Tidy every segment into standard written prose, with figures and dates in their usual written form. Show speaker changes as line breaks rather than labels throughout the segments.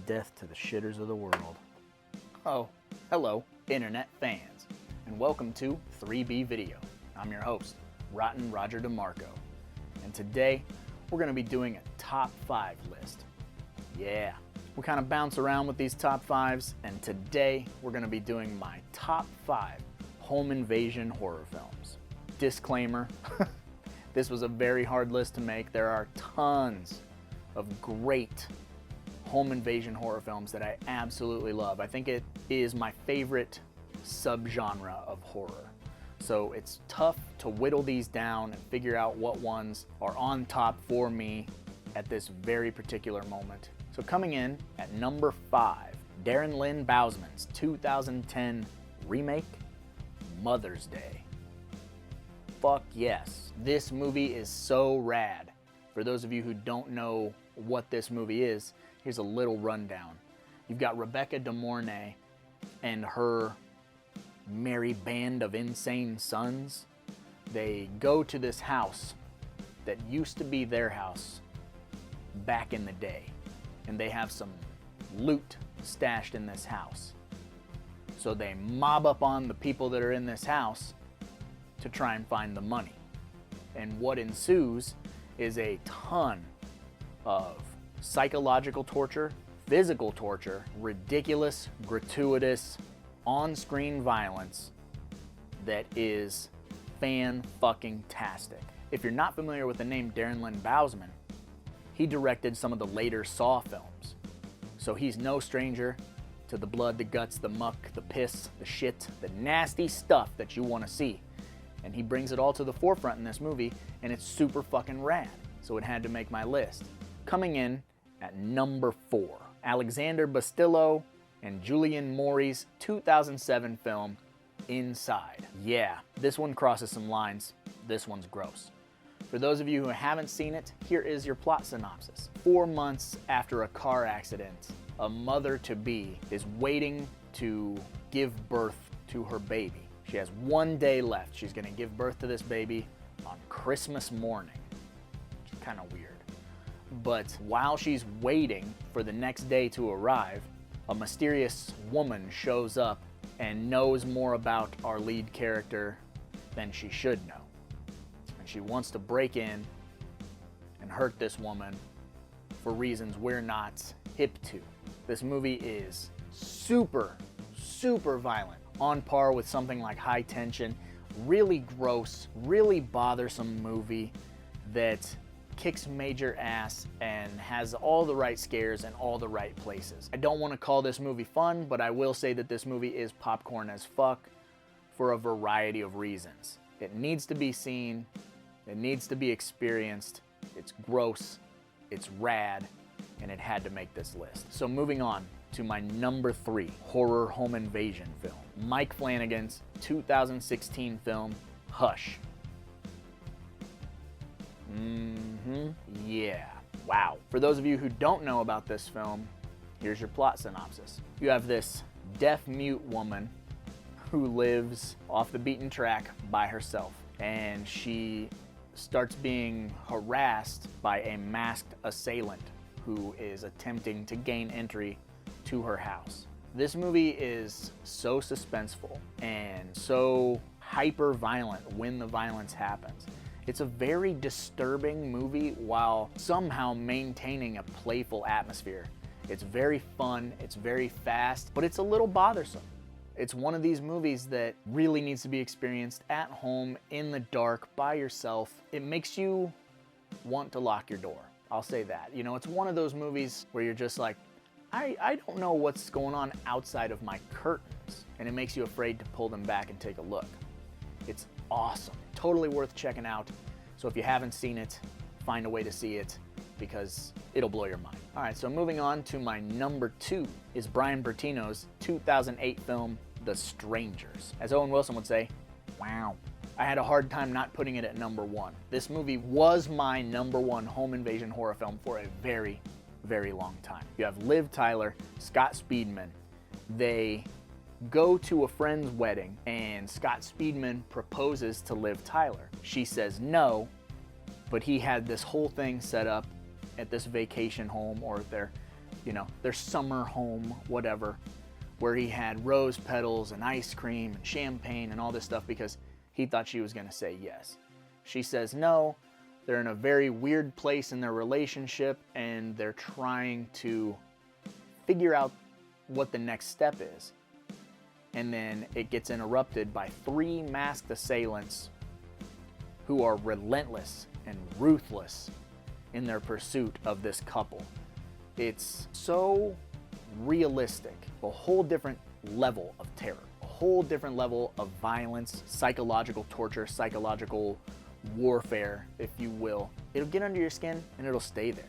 death to the shitters of the world. Oh, hello, internet fans, and welcome to 3B Video. I'm your host, Rottin Roger DeMarco, and today we're going to be doing a top 5 list. Yeah, we kind of bounce around with these top 5s, and today we're going to be doing my top 5 home invasion horror films. Disclaimer, this was a very hard list to make. There are tons of great home invasion horror films that I absolutely love. I think it is my favorite subgenre of horror. So it's tough to whittle these down and figure out what ones are on top for me at this very particular moment. So coming in at number 5, Darren Lynn Bousman's 2010 remake, Mother's Day. Fuck yes, this movie is so rad. For those of you who don't know what this movie is, here's a little rundown. You've got Rebecca De Mornay and her merry band of insane sons. They go to this house that used to be their house back in the day, and they have some loot stashed in this house. So they mob up on the people that are in this house to try and find the money. And what ensues is a ton of psychological torture, physical torture, ridiculous, gratuitous, on-screen violence that is fan-fucking-tastic. If you're not familiar with the name Darren Lynn Bousman, he directed some of the later Saw films. So he's no stranger to the blood, the guts, the muck, the piss, the shit, the nasty stuff that you want to see. And he brings it all to the forefront in this movie, and it's super fucking rad. So it had to make my list. Coming in at number 4, Alexander Bastillo and Julian Maury's 2007 film, Inside. Yeah, this one crosses some lines. This one's gross. For those of you who haven't seen it, here is your plot synopsis. 4 months after a car accident, a mother-to-be is waiting to give birth to her baby. She has 1 day left. She's gonna give birth to this baby on Christmas morning. Which is kind of weird. But while she's waiting for the next day to arrive, a mysterious woman shows up and knows more about our lead character than she should know. And she wants to break in and hurt this woman for reasons we're not hip to. This movie is super, super violent, on par with something like High Tension. Really gross, really bothersome movie that kicks major ass and has all the right scares in all the right places. I don't want to call this movie fun, but I will say that this movie is popcorn as fuck for a variety of reasons. It needs to be seen, it needs to be experienced, it's gross, it's rad, and it had to make this list. So moving on to my number 3 horror home invasion film, Mike Flanagan's 2016 film, Hush. Yeah, wow. For those of you who don't know about this film, here's your plot synopsis. You have this deaf-mute woman who lives off the beaten track by herself, and she starts being harassed by a masked assailant who is attempting to gain entry to her house. This movie is so suspenseful and so hyper-violent when the violence happens. It's a very disturbing movie while somehow maintaining a playful atmosphere. It's very fun, it's very fast, but it's a little bothersome. It's one of these movies that really needs to be experienced at home, in the dark, by yourself. It makes you want to lock your door. I'll say that. You know, it's one of those movies where you're just like, I don't know what's going on outside of my curtains, and it makes you afraid to pull them back and take a look. It's awesome. Totally worth checking out. So if you haven't seen it, find a way to see it because it'll blow your mind. All right, so moving on to my number 2 is Brian Bertino's 2008 film, The Strangers. As Owen Wilson would say, wow. I had a hard time not putting it at number 1. This movie was my number 1 home invasion horror film for a very, very long time. You have Liv Tyler, Scott Speedman. They go to a friend's wedding and Scott Speedman proposes to Liv Tyler. She says no, but he had this whole thing set up at this vacation home or their you know, their summer home, whatever, where he had rose petals and ice cream and champagne and all this stuff because he thought she was going to say yes. She says no. They're in a very weird place in their relationship and they're trying to figure out what the next step is. And then it gets interrupted by 3 masked assailants who are relentless and ruthless in their pursuit of this couple. It's so realistic, a whole different level of terror, a whole different level of violence, psychological torture, psychological warfare, if you will. It'll get under your skin and it'll stay there.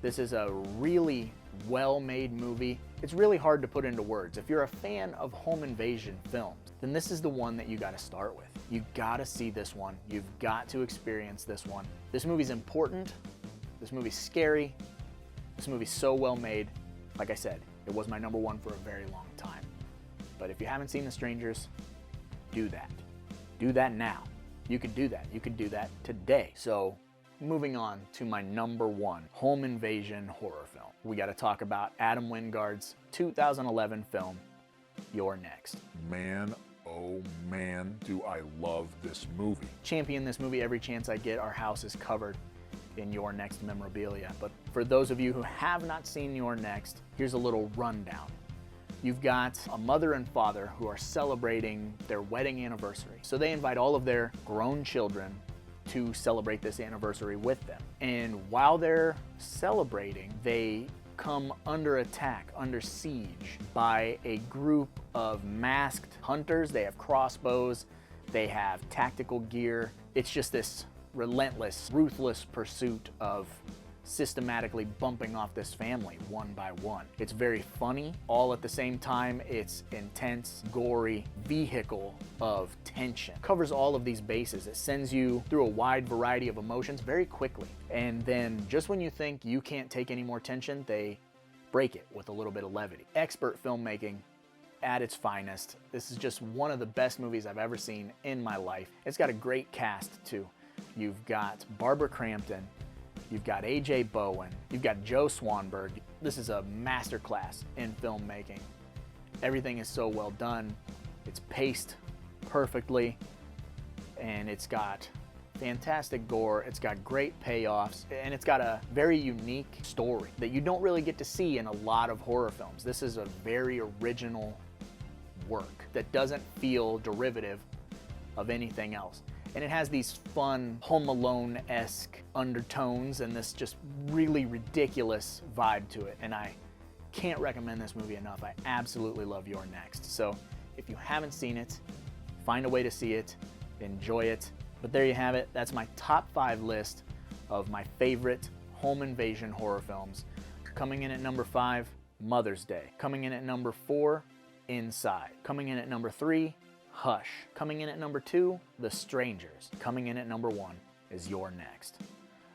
This is a really well-made movie. It's really hard to put into words. If you're a fan of home invasion films, then this is the one that you got to start with. You got to see this one. You've got to experience this one. This movie's important. This movie's scary. This movie's so well made. Like I said, it was my number 1 for a very long time. But if you haven't seen The Strangers, do that. Do that now. You could do that. You could do that today. So moving on to my number 1 home invasion horror film. We got to talk about Adam Wingard's 2011 film, Youre Next.
Man, oh man, do I love this movie.
Champion this movie every chance I get. Our house is covered in Youre Next memorabilia. But for those of you who have not seen Youre Next, here's a little rundown. You've got a mother and father who are celebrating their wedding anniversary. So they invite all of their grown children to celebrate this anniversary with them. And while they're celebrating, they come under attack, under siege by a group of masked hunters. They have crossbows, they have tactical gear. It's just this relentless, ruthless pursuit of systematically bumping off this family one by one. It's very funny. All at the same time, it's intense, gory vehicle of tension. Covers all of these bases. It sends you through a wide variety of emotions very quickly. And then just when you think you can't take any more tension, they break it with a little bit of levity. Expert filmmaking at its finest. This is just one of the best movies I've ever seen in my life. It's got a great cast too. You've got Barbara Crampton, you've got AJ Bowen, you've got Joe Swanberg. This is a masterclass in filmmaking. Everything is so well done. It's paced perfectly, and it's got fantastic gore, it's got great payoffs, and it's got a very unique story that you don't really get to see in a lot of horror films. This is a very original work that doesn't feel derivative of anything else. And it has these fun Home Alone-esque undertones and this just really ridiculous vibe to it. And I can't recommend this movie enough. I absolutely love Youre Next. So if you haven't seen it, find a way to see it, enjoy it. But there you have it. That's my top 5 list of my favorite home invasion horror films. Coming in at number 5, Mother's Day. Coming in at number 4, Inside. Coming in at number 3, Hush. Coming in at number 2, The Strangers. Coming in at number 1 is Youre Next.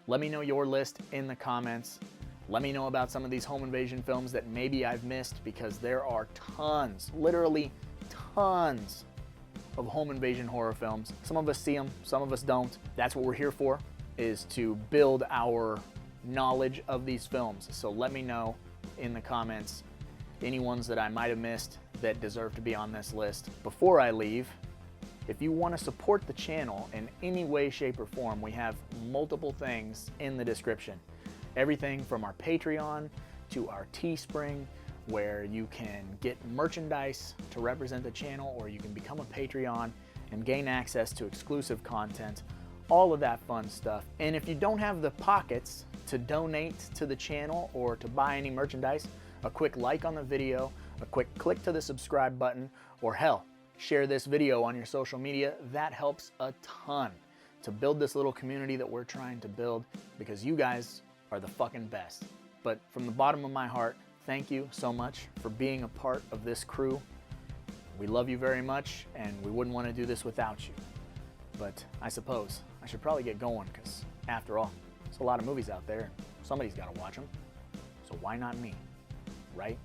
Let me know your list in the comments. Let me know about some of these home invasion films that maybe I've missed, because there are tons, literally tons of home invasion horror films. Some of us see them, some of us don't. That's what we're here for, is to build our knowledge of these films. So let me know in the comments any ones that I might have missed that deserve to be on this list. Before I leave, if you want to support the channel in any way, shape, or form, we have multiple things in the description. Everything from our Patreon to our Teespring, where you can get merchandise to represent the channel, or you can become a Patreon and gain access to exclusive content, all of that fun stuff. And if you don't have the pockets to donate to the channel or to buy any merchandise, a quick like on the video, a quick click to the subscribe button, or hell, share this video on your social media. That helps a ton to build this little community that we're trying to build, because you guys are the fucking best. But from the bottom of my heart, thank you so much for being a part of this crew. We love you very much, and we wouldn't want to do this without you. But I suppose I should probably get going, because after all, there's a lot of movies out there. Somebody's got to watch them. So why not me, right?